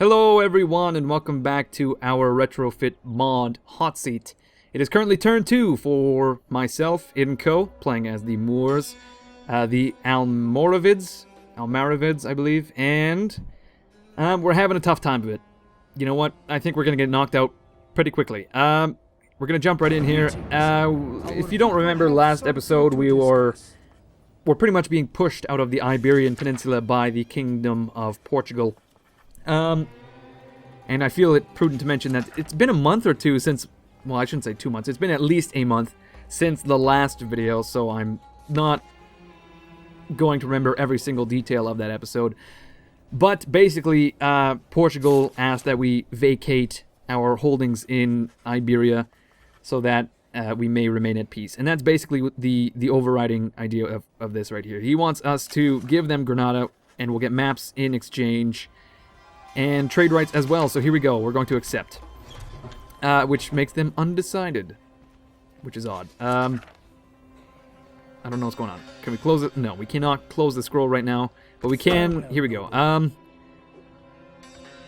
Hello everyone and welcome back to our Retrofit mod, Hotseat. It is currently turn 2 for myself, Inco, playing as the Moors, the Almoravids, I believe, and we're having a tough time of it. You know what? I think we're going to get knocked out pretty quickly. We're going to jump right in here. If you don't remember last episode, we're pretty much being pushed out of the Iberian Peninsula by the Kingdom of Portugal. And I feel it prudent to mention that it's been a month or two since, well, I shouldn't say 2 months, it's been at least a month since the last video, so I'm not going to remember every single detail of that episode. But basically, Portugal asked that we vacate our holdings in Iberia so that we may remain at peace. And that's basically the overriding idea of this right here. He wants us to give them Granada, and we'll get maps in exchange, and trade rights as well. So here we go. We're going to accept. Which makes them undecided. Which is odd. I don't know what's going on. Can we close it? No, we cannot close the scroll right now. But we can... Here we go.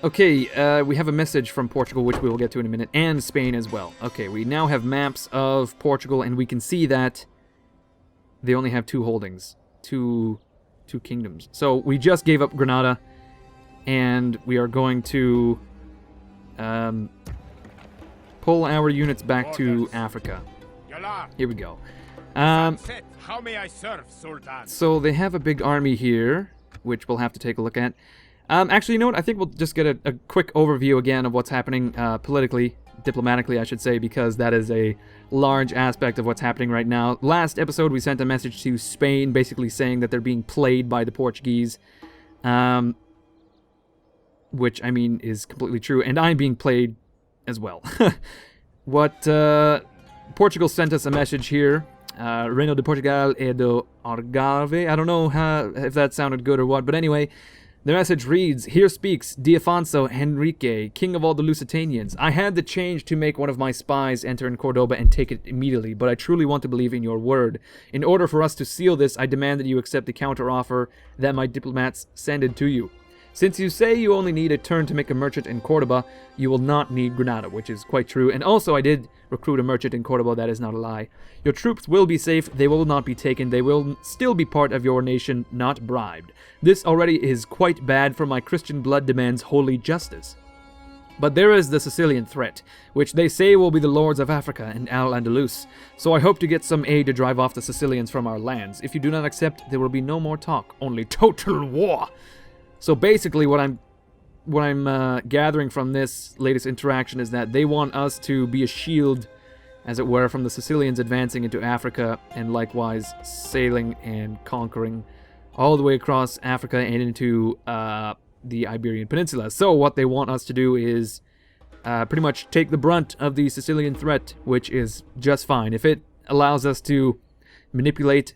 Okay, we have a message from Portugal, which we will get to in a minute. And Spain as well. Okay, we now have maps of Portugal, and we can see that they only have 2 holdings. Two kingdoms. So we just gave up Granada. And we are going to pull our units back to Africa. Here we go. How may I serve, Sultan? So they have a big army here, which we'll have to take a look at. Actually, you know what? I think we'll just get a quick overview again of what's happening politically, diplomatically, I should say, because that is a large aspect of what's happening right now. Last episode, we sent a message to Spain, basically saying that they're being played by the Portuguese. Which, I mean, is completely true, and I'm being played as well. Portugal sent us a message here. Reino de Portugal e do Algarve. I don't know if that sounded good or what, but anyway, the message reads, "Here speaks Diafonso Henrique, king of all the Lusitanians. I had the change to make one of my spies enter in Cordoba and take it immediately, but I truly want to believe in your word. In order for us to seal this, I demand that you accept the counter-offer that my diplomats send to you. Since you say you only need a turn to make a merchant in Cordoba, you will not need Granada," which is quite true. And also, I did recruit a merchant in Cordoba, that is not a lie. "Your troops will be safe, they will not be taken, they will still be part of your nation, not bribed. This already is quite bad, for my Christian blood demands holy justice. But there is the Sicilian threat, which they say will be the lords of Africa and Al-Andalus. So I hope to get some aid to drive off the Sicilians from our lands. If you do not accept, there will be no more talk, only total war." So basically what I'm gathering from this latest interaction is that they want us to be a shield, as it were, from the Sicilians advancing into Africa, and likewise sailing and conquering all the way across Africa and into the Iberian Peninsula. So what they want us to do is pretty much take the brunt of the Sicilian threat, which is just fine. If it allows us to manipulate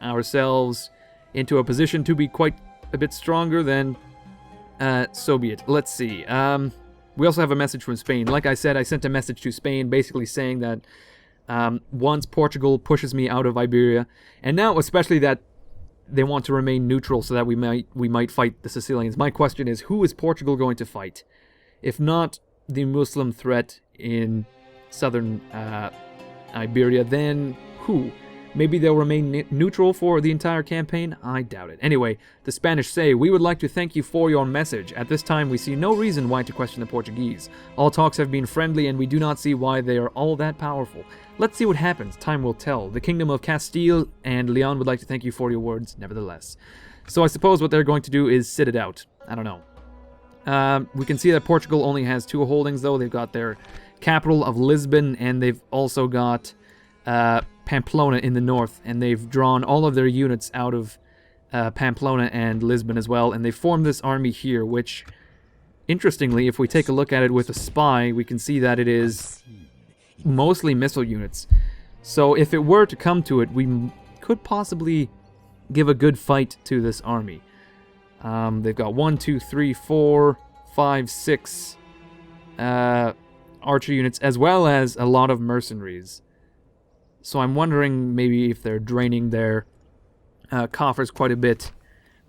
ourselves into a position to be quite a bit stronger, then so be it. Let's see. We also have a message from Spain. Like I said, I sent a message to Spain basically saying that once Portugal pushes me out of Iberia, and now especially that they want to remain neutral so that we might fight the Sicilians. My question is, who is Portugal going to fight? If not the Muslim threat in southern Iberia, then who? Maybe they'll remain neutral for the entire campaign? I doubt it. Anyway, the Spanish say, "We would like to thank you for your message. At this time, we see no reason why to question the Portuguese. All talks have been friendly, and we do not see why they are all that powerful. Let's see what happens. Time will tell. The Kingdom of Castile and Leon would like to thank you for your words, nevertheless." So I suppose what they're going to do is sit it out. I don't know. We can see that Portugal only has 2 holdings, though. They've got their capital of Lisbon, and they've also got Pamplona in the north, and they've drawn all of their units out of Pamplona and Lisbon as well, and they formed this army here, which, interestingly, if we take a look at it with a spy, we can see that it is mostly missile units. So if it were to come to it, we could possibly give a good fight to this army. They've got 1, 2, 3, 4, 5, 6 archer units, as well as a lot of mercenaries. So I'm wondering maybe if they're draining their coffers quite a bit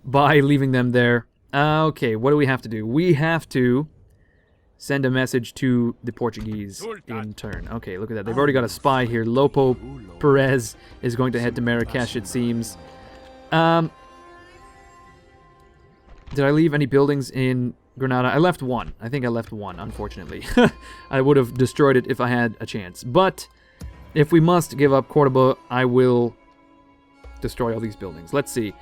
by leaving them there Okay, what do we have to do? We have to send a message to the Portuguese in turn. Okay, look at that. They've already got a spy here. Lopo Perez is going to head to Marrakesh, it seems. Did I leave any buildings in Granada? I left one. I think I left one, unfortunately. I would have destroyed it if I had a chance. But if we must give up Cordoba, I will destroy all these buildings. Let's see.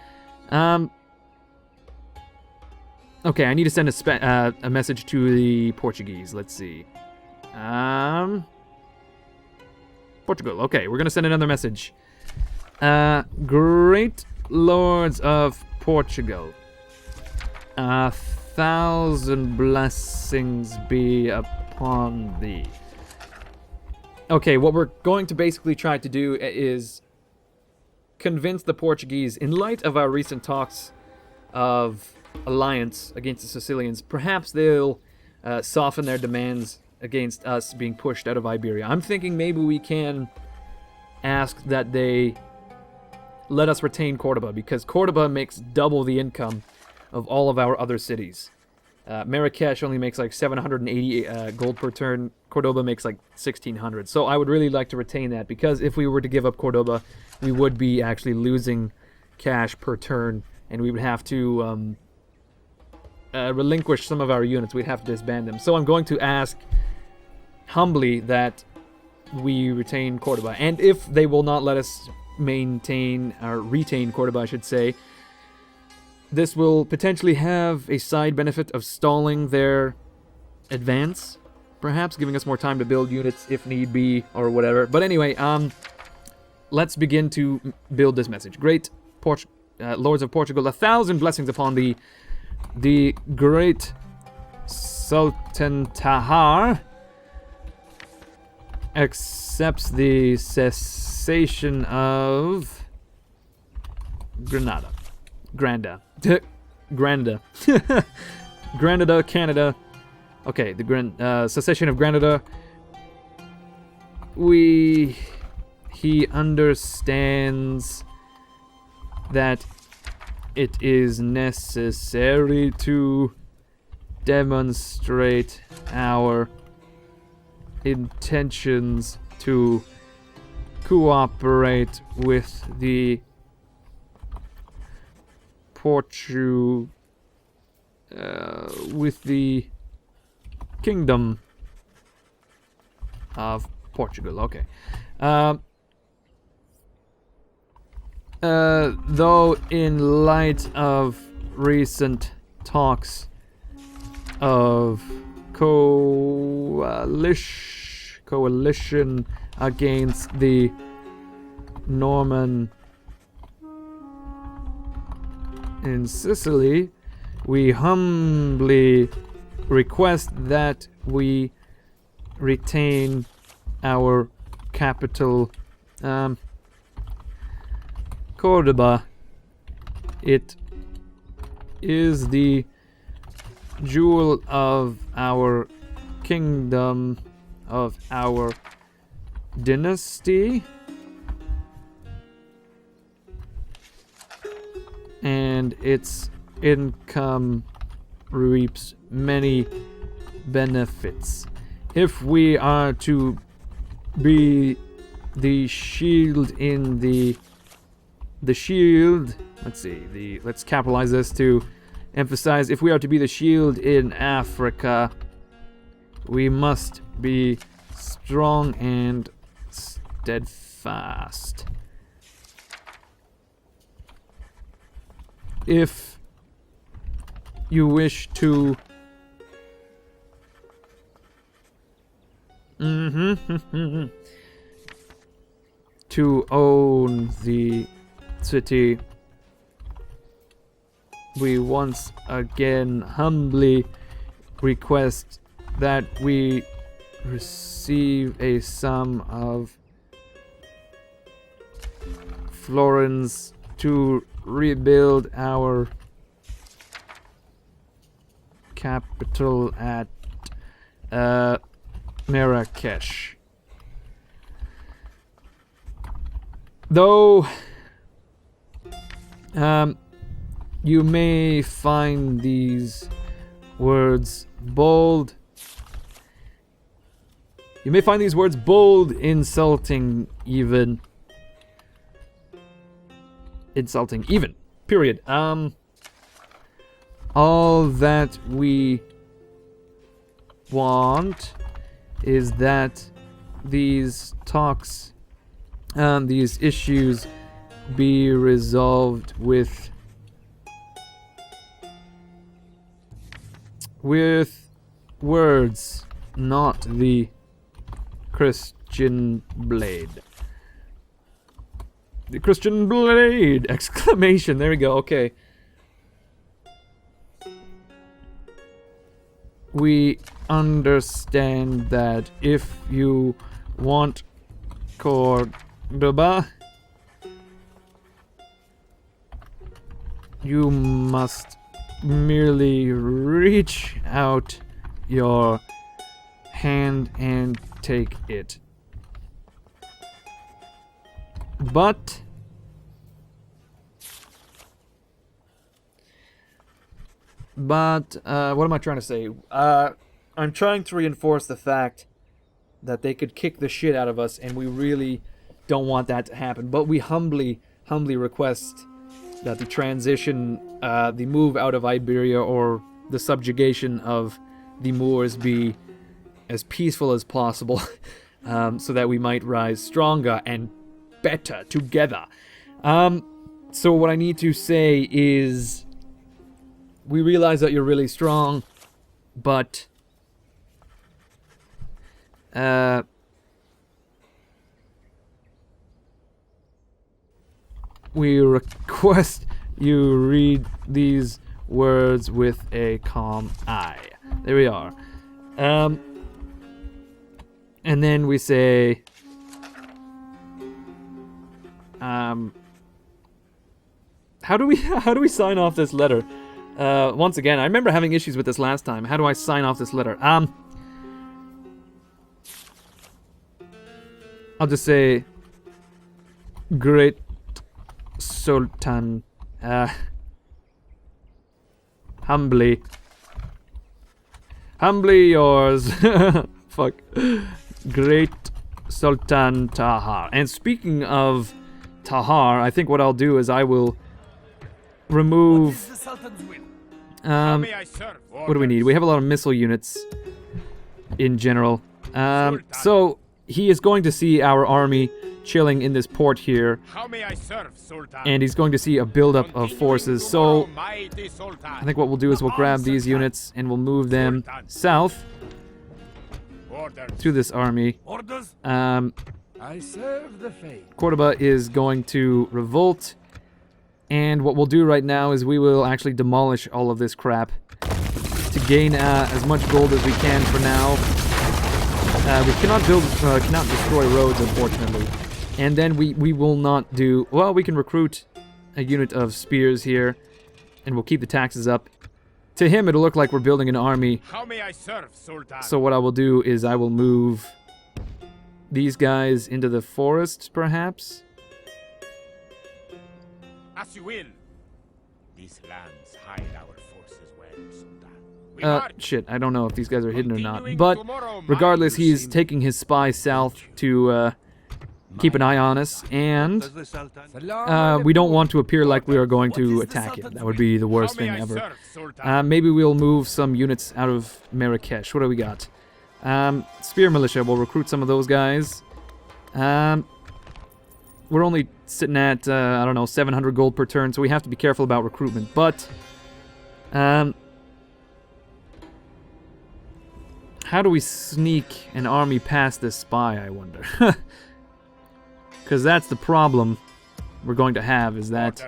Okay, I need to send a message to the Portuguese. Let's see. Portugal. Okay, we're going to send another message. Great lords of Portugal. 1,000 blessings be upon thee. Okay, what we're going to basically try to do is convince the Portuguese, in light of our recent talks of alliance against the Sicilians, perhaps they'll soften their demands against us being pushed out of Iberia. I'm thinking maybe we can ask that they let us retain Cordoba, because Cordoba makes double the income of all of our other cities. Marrakesh only makes like 780 gold per turn. Cordoba makes like 1,600. So I would really like to retain that, because if we were to give up Cordoba, we would be actually losing cash per turn, and we would have to relinquish some of our units. We'd have to disband them. So I'm going to ask humbly that we retain Cordoba. And if they will not let us retain Cordoba, I should say, this will potentially have a side benefit of stalling their advance, perhaps giving us more time to build units if need be, or whatever. But anyway, let's begin to build this message. Great lords of Portugal, 1,000 blessings upon thee. The great Sultan Tahar accepts the cessation of Granada. Granada, Canada. Okay, the cessation of Granada. He understands that it is necessary to demonstrate our intentions to cooperate with the with the Kingdom of Portugal. Okay. Though in light of recent talks of coalition against the Norman in Sicily, we humbly request that we retain our capital, Cordoba. It is the jewel of our kingdom, of our dynasty, and its income reaps many benefits. If we are to be the shield in the shield, let's capitalize this to emphasize, if we are to be the shield in Africa, we must be strong and steadfast. If you wish to to own the city, we once again humbly request that we receive a sum of florins to rebuild our capital at Marrakesh. Though You may find these words bold. You may find these words bold, insulting, even. Insulting, even. Period. All that we want is that these talks, these issues be resolved with words, not the Christian blade. The Christian blade! Exclamation. There we go. Okay. We understand that if you want Cordoba, you must merely reach out your hand and take it. But what am I trying to say? I'm trying to reinforce the fact that they could kick the shit out of us, and we really don't want that to happen. But we humbly request that the transition, the move out of Iberia, or the subjugation of the Moors, be as peaceful as possible, so that we might rise stronger and better together. So what I need to say is, we realize that you're really strong, but we request you read these words with a calm eye. There we are. And then we say, how do we sign off this letter? Once again, I remember having issues with this last time. How do I sign off this letter? I'll just say, Great Sultan, humbly yours, fuck, Great Sultan Tahar. And speaking of Tahar, I think what I'll do is I will remove, what do we need? We have a lot of missile units in general. So he is going to see our army chilling in this port here, and he's going to see a buildup of forces. So I think what we'll do is we'll grab these units and we'll move them south to this army. Cordoba is going to revolt, and what we'll do right now is we will actually demolish all of this crap to gain as much gold as we can for now. We cannot destroy roads, unfortunately. And then we will not do, well, we can recruit a unit of spears here, and we'll keep the taxes up. To him, it'll look like we're building an army. How may I serve, Sultan? So what I will do is I will move these guys into the forest, perhaps. As you will. These lands hide our forces well, Sultan. Shit, I don't know if these guys are hidden or not. But regardless, he's taking his spy south to keep an eye on us, and we don't want to appear like we are going to attack him. That would be the worst thing ever. Maybe we'll move some units out of Marrakesh. What do we got? Spear Militia, we'll recruit some of those guys. We're only sitting at, I don't know, 700 gold per turn, so we have to be careful about recruitment. But, how do we sneak an army past this spy, I wonder? Because that's the problem we're going to have, is that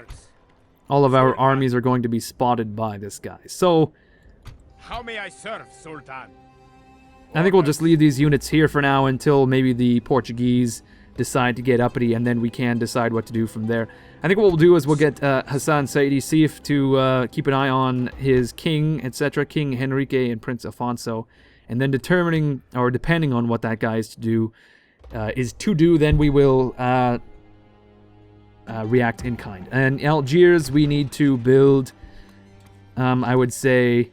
all of our armies are going to be spotted by this guy. So, how may I serve, Sultan? I think we'll just leave these units here for now until maybe the Portuguese decide to get uppity, and then we can decide what to do from there. I think what we'll do is we'll get Hassan Saidi Sif to keep an eye on his king, etc., King Henrique and Prince Afonso, and then depending on what that guy is to do, then we will react in kind. And Algiers, we need to build I would say...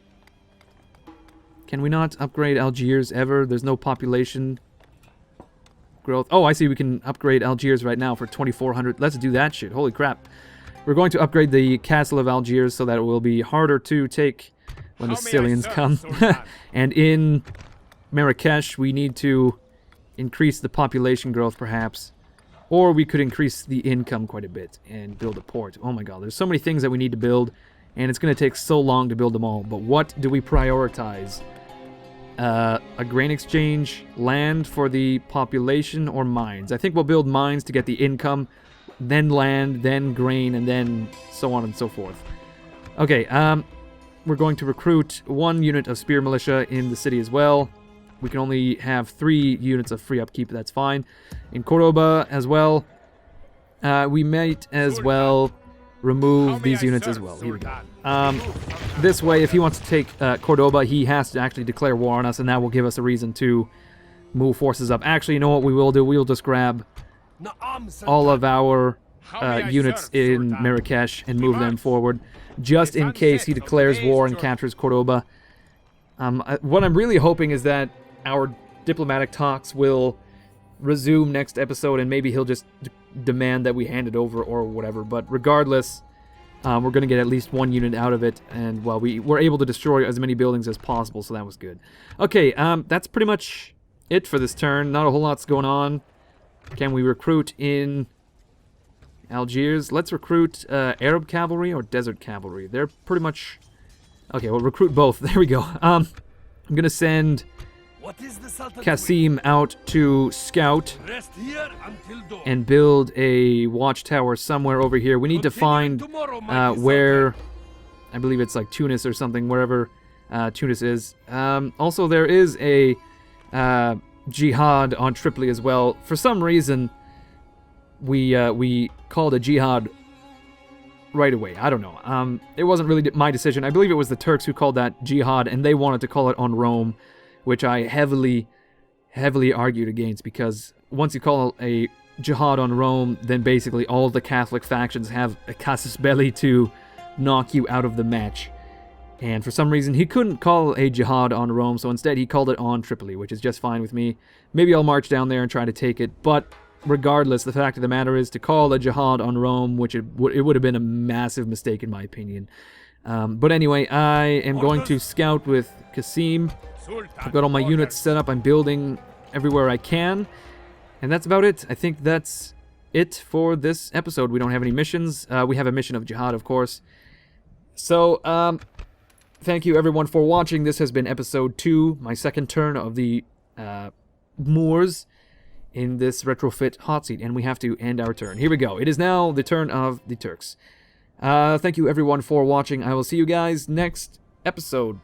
Can we not upgrade Algiers ever? There's no population growth. Oh, I see we can upgrade Algiers right now for 2,400. Let's do that shit. Holy crap. We're going to upgrade the Castle of Algiers so that it will be harder to take when the Sicilians come. And in Marrakesh, we need to increase the population growth, perhaps. Or we could increase the income quite a bit and build a port. Oh my god, there's so many things that we need to build, and it's going to take so long to build them all. But what do we prioritize? A grain exchange, land for the population, or mines? I think we'll build mines to get the income, then land, then grain, and then so on and so forth. Okay, we're going to recruit 1 unit of spear militia in the city as well. We can only have 3 units of free upkeep, that's fine. In Cordoba as well, we might as well remove these units as well. Here we go. This way, if he wants to take Cordoba, he has to actually declare war on us, and that will give us a reason to move forces up. Actually, you know what we will do? We'll just grab all of our units in Marrakesh and move them forward, just in case he declares war and captures Cordoba. What I'm really hoping is that our diplomatic talks will resume next episode, and maybe he'll just demand that we hand it over or whatever. But regardless, we're going to get at least 1 unit out of it, and well, we were able to destroy as many buildings as possible, so that was good. Okay, that's pretty much it for this turn. Not a whole lot's going on. Can we recruit in Algiers? Let's recruit Arab cavalry or desert cavalry. They're pretty much... Okay, we'll recruit both. There we go. I'm going to send Qasim out to scout and build a watchtower somewhere over here. We need to find where... I believe it's like Tunis or something, wherever Tunis is. Also, there is a jihad on Tripoli as well. For some reason, we called a jihad right away. I don't know. It wasn't really my decision. I believe it was the Turks who called that jihad, and they wanted to call it on Rome, which I heavily argued against, because once you call a jihad on Rome, then basically all the Catholic factions have a casus belli to knock you out of the match. And for some reason, he couldn't call a jihad on Rome, so instead he called it on Tripoli, which is just fine with me. Maybe I'll march down there and try to take it, but regardless, the fact of the matter is, to call a jihad on Rome, which it would have been a massive mistake in my opinion. But anyway, I am going to scout with Qasim. I've got all my units set up. I'm building everywhere I can. And that's about it. I think that's it for this episode. We don't have any missions. We have a mission of jihad, of course. So, thank you everyone for watching. This has been episode 2, my second turn of the Moors in this retrofit hot seat, and we have to end our turn. Here we go. It is now the turn of the Turks. Thank you everyone for watching. I will see you guys next episode.